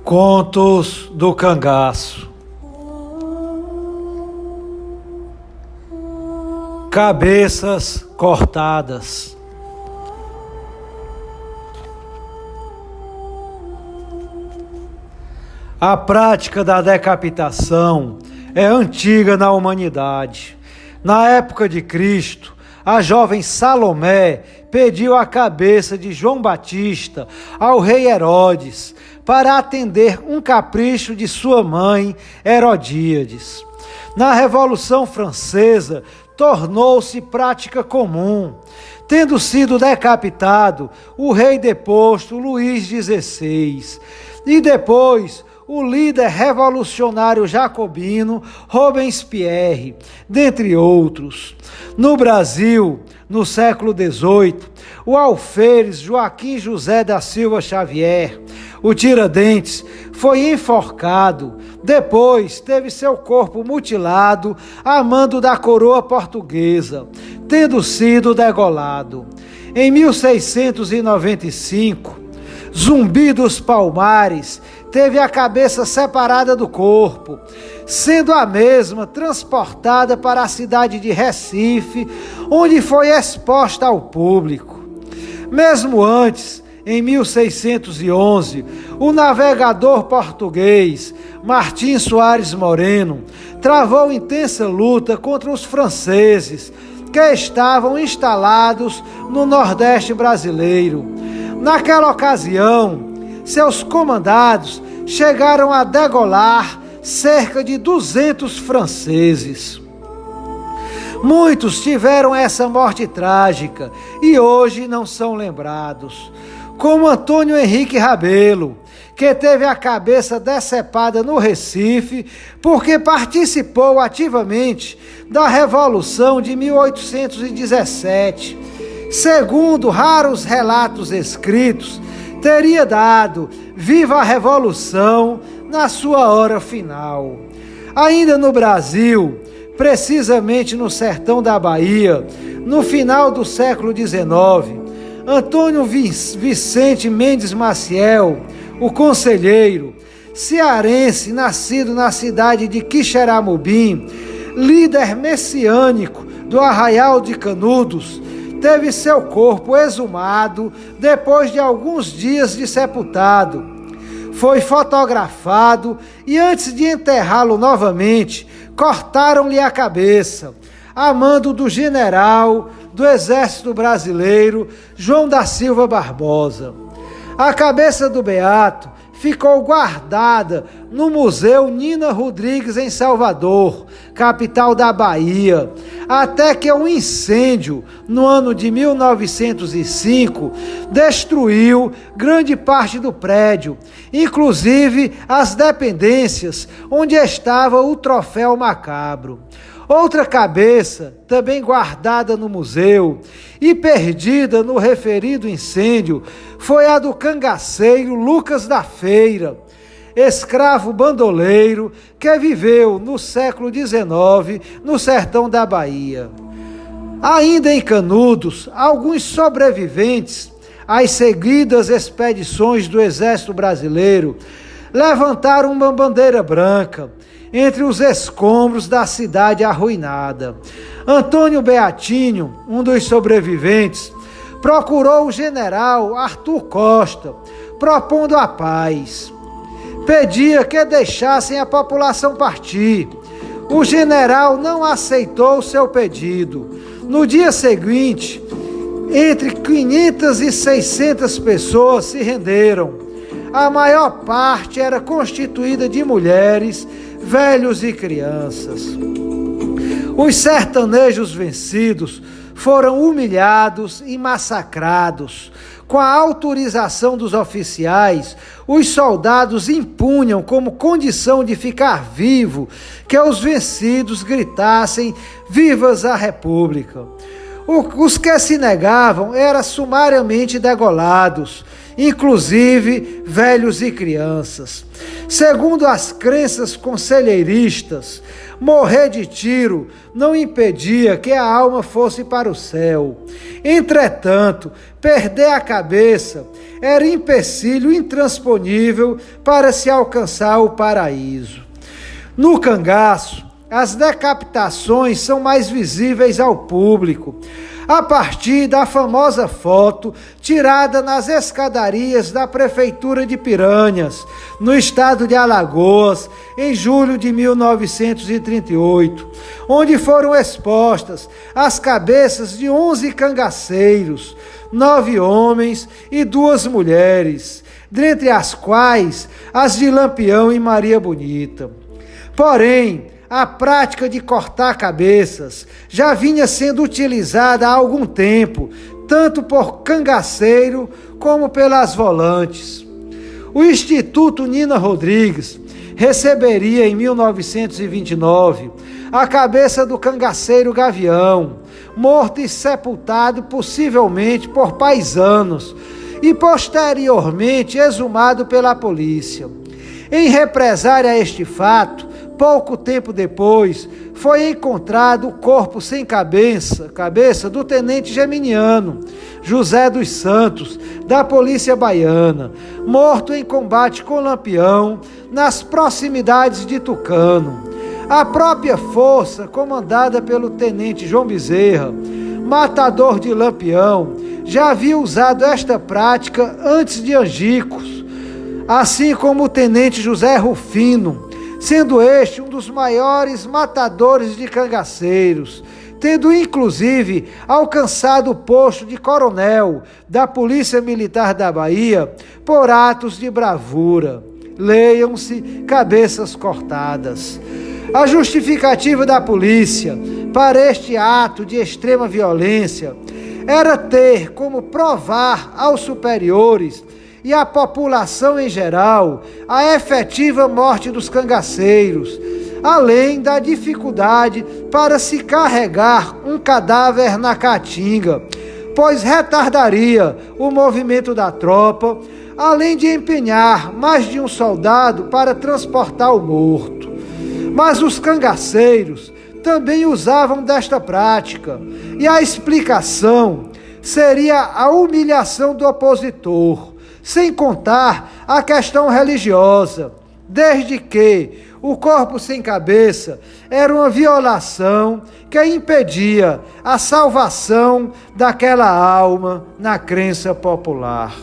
Contos do Cangaço. Cabeças cortadas. A prática da decapitação é antiga na humanidade. Na época de Cristo, a jovem Salomé pediu a cabeça de João Batista ao rei Herodes para atender um capricho de sua mãe, Herodíades. Na Revolução Francesa, tornou-se prática comum. Tendo sido decapitado o rei deposto Luís XVI e depois o líder revolucionário jacobino Robespierre, dentre outros. No Brasil, no século XVIII, o alferes Joaquim José da Silva Xavier, o Tiradentes, foi enforcado. Depois teve seu corpo mutilado a mando da coroa portuguesa, tendo sido degolado. Em 1695, Zumbi dos Palmares teve a cabeça separada do corpo, sendo a mesma transportada para a cidade de Recife, onde foi exposta ao público. Mesmo antes, em 1611, o navegador português Martim Soares Moreno travou intensa luta contra os franceses que estavam instalados no Nordeste brasileiro. Naquela ocasião, seus comandados chegaram a degolar cerca de 200 franceses. Muitos tiveram essa morte trágica e hoje não são lembrados, como Antônio Henrique Rabelo, que teve a cabeça decepada no Recife porque participou ativamente da Revolução de 1817. Segundo raros relatos escritos, teria dado viva a Revolução na sua hora final. Ainda no Brasil, precisamente no sertão da Bahia, no final do século XIX, Antônio Vicente Mendes Maciel, o conselheiro, cearense, nascido na cidade de Quixeramobim, líder messiânico do Arraial de Canudos, teve seu corpo exumado depois de alguns dias de sepultado. Foi fotografado e antes de enterrá-lo novamente, cortaram-lhe a cabeça, a mando do general do Exército Brasileiro, João da Silva Barbosa. A cabeça do beato ficou guardada no Museu Nina Rodrigues em Salvador, capital da Bahia, até que um incêndio, no ano de 1905, destruiu grande parte do prédio, inclusive as dependências onde estava o troféu macabro. Outra cabeça, também guardada no museu e perdida no referido incêndio, foi a do cangaceiro Lucas da Feira, escravo bandoleiro que viveu no século XIX no sertão da Bahia. Ainda em Canudos, alguns sobreviventes às seguidas expedições do Exército Brasileiro levantaram uma bandeira branca entre os escombros da cidade arruinada. Antônio Beatinho, um dos sobreviventes, procurou o general Arthur Costa, propondo a paz. Pedia que deixassem a população partir. O general não aceitou seu pedido. No dia seguinte, entre 500 e 600 pessoas se renderam. A maior parte era constituída de mulheres, velhos e crianças. Os sertanejos vencidos foram humilhados e massacrados. Com a autorização dos oficiais, os soldados impunham como condição de ficar vivo que os vencidos gritassem "Vivas a República!". Os que se negavam eram sumariamente degolados, inclusive velhos e crianças. Segundo as crenças conselheiristas, Morrer de tiro não impedia que a alma fosse para o céu. Entretanto, perder a cabeça era empecilho intransponível para se alcançar o paraíso. No cangaço, as decapitações são mais visíveis ao público, a partir da famosa foto tirada nas escadarias da Prefeitura de Piranhas, no estado de Alagoas, em julho de 1938, onde foram expostas as cabeças de 11 cangaceiros, 9 homens e 2 mulheres, dentre as quais as de Lampião e Maria Bonita. Porém, a prática de cortar cabeças já vinha sendo utilizada há algum tempo, tanto por cangaceiro como pelas volantes. O Instituto Nina Rodrigues receberia em 1929 a cabeça do cangaceiro Gavião, morto e sepultado possivelmente por paisanos e posteriormente exumado pela polícia. Em represália a este fato, pouco tempo depois, foi encontrado o corpo sem cabeça do tenente geminiano, José dos Santos, da Polícia Baiana, morto em combate com Lampião, nas proximidades de Tucano. A própria força, comandada pelo tenente João Bezerra, matador de Lampião, já havia usado esta prática antes de Angicos, assim como o tenente José Rufino, sendo este um dos maiores matadores de cangaceiros, tendo inclusive alcançado o posto de coronel da Polícia Militar da Bahia por atos de bravura. Leiam-se cabeças cortadas. A justificativa da polícia para este ato de extrema violência era ter como provar aos superiores e à população em geral a efetiva morte dos cangaceiros, além da dificuldade para se carregar um cadáver na caatinga, pois retardaria o movimento da tropa, além de empenhar mais de um soldado para transportar o morto. Mas os cangaceiros também usavam desta prática, e a explicação seria a humilhação do opositor, sem contar a questão religiosa, desde que o corpo sem cabeça era uma violação que impedia a salvação daquela alma na crença popular.